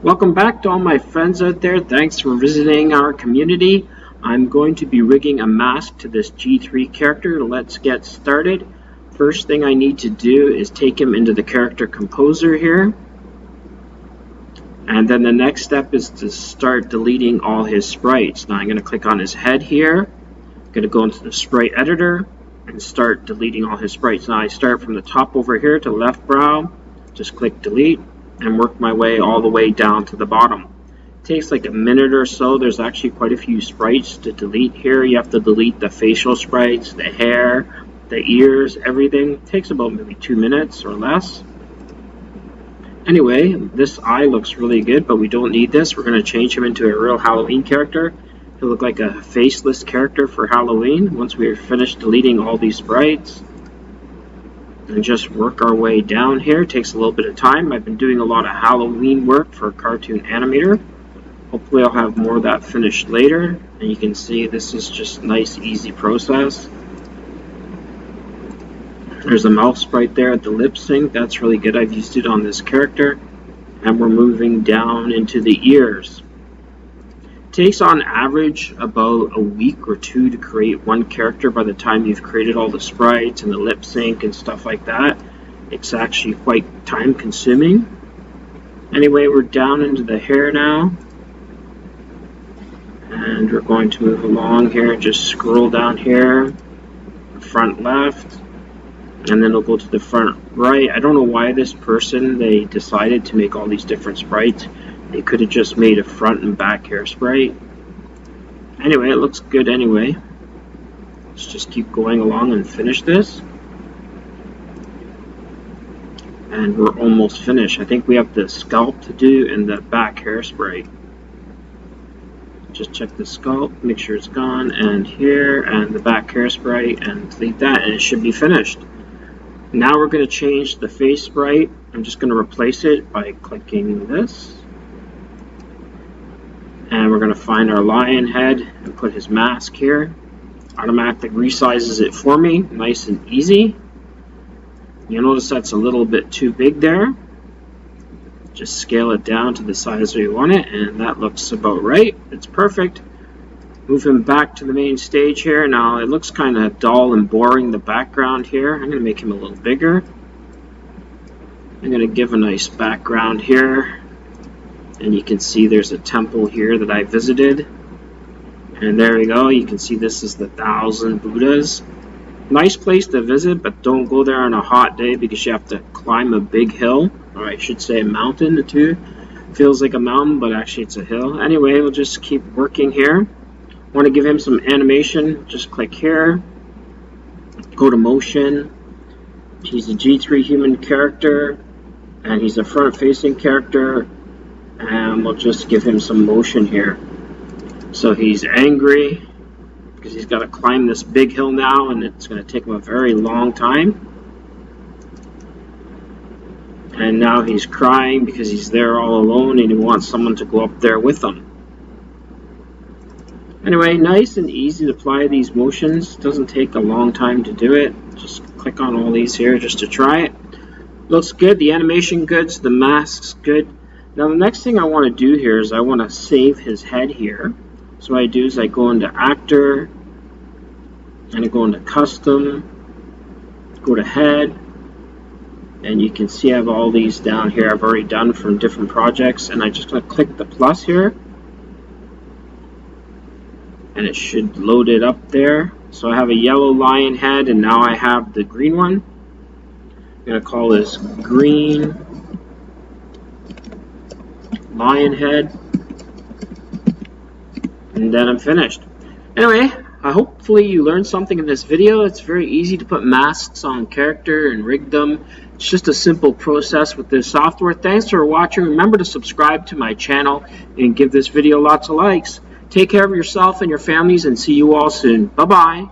Welcome back to all my friends out there. Thanks for visiting our community. I'm going to be rigging a mask to this G3 character. Let's get started. First thing I need to do is take him into the character composer here. And then the next step is to start deleting all his sprites. Now I'm going to click on his head here. I'm going to go into the sprite editor and start deleting all his sprites. Now I start from the top over here to left brow. Just click delete and work my way all the way down to the bottom. It takes like a minute or so. There's actually quite a few sprites to delete here. You have to delete the facial sprites, the hair, the ears, everything. It takes about maybe 2 minutes or less. Anyway, this eye looks really good, but we don't need this. We're going to change him into a real Halloween character. He'll look like a faceless character for Halloween once we're finished deleting all these sprites. And just work our way down here. It takes a little bit of time. I've been doing a lot of Halloween work for Cartoon Animator. Hopefully I'll have more of that finished later. And you can see this is just a nice, easy process. There's a mouth sprite there at the lip sync. That's really good. I've used it on this character. And we're moving down into the ears. It takes on average about a week or two to create one character by the time you've created all the sprites and the lip sync and stuff like that. It's actually quite time consuming. Anyway, we're down into the hair now. And we're going to move along here. Just scroll down here. Front left. And then it'll go to the front right. I don't know why this person, they decided to make all these different sprites. They could have just made a front and back hair sprite. Anyway, it looks good anyway. Let's just keep going along and finish this. And we're almost finished. I think we have the scalp to do and the back hair sprite. Just check the scalp, make sure it's gone, and here, and the back hair sprite, and delete that, and it should be finished. Now we're going to change the face sprite. I'm just going to replace it by clicking this. And we're going to find our lion head and put his mask here. Automatically resizes it for me, nice and easy. You'll notice that's a little bit too big there. Just scale it down to the size where you want it, and that looks about right. It's perfect. Move him back to the main stage here. Now it looks kind of dull and boring, the background here. I'm going to make him a little bigger. I'm going to give a nice background here. And you can see there's a temple here that I visited. And there we go. You can see this is the 1,000 Buddhas. Nice place to visit, but don't go there on a hot day because you have to climb a big hill. Or I should say a mountain too. Feels like a mountain, but actually it's a hill. Anyway, we'll just keep working here. Want to give him some animation. Just click here. Go to motion. He's a G3 human character. And he's a front-facing character. And we'll just give him some motion here. So he's angry because he's got to climb this big hill now, and it's going to take him a very long time. And now he's crying because he's there all alone and he wants someone to go up there with him. Anyway, nice and easy to apply these motions. Doesn't take a long time to do it. Just click on all these here just to try it. Looks good. The animation good. So the mask's good. Now the next thing I want to do here is I want to save his head here. So what I do is I go into Actor, and I go into Custom, go to Head, and you can see I have all these down here I've already done from different projects, and I'm just going to click the plus here, and it should load it up there. So I have a yellow lion head, and now I have the green one. I'm going to call this Green Lion head, and then I'm finished. Anyway, hopefully you learned something in this video. It's very easy to put masks on character and rig them. It's just a simple process with this software. Thanks for watching. Remember to subscribe to my channel and give this video lots of likes. Take care of yourself and your families, and see you all soon. Bye-bye.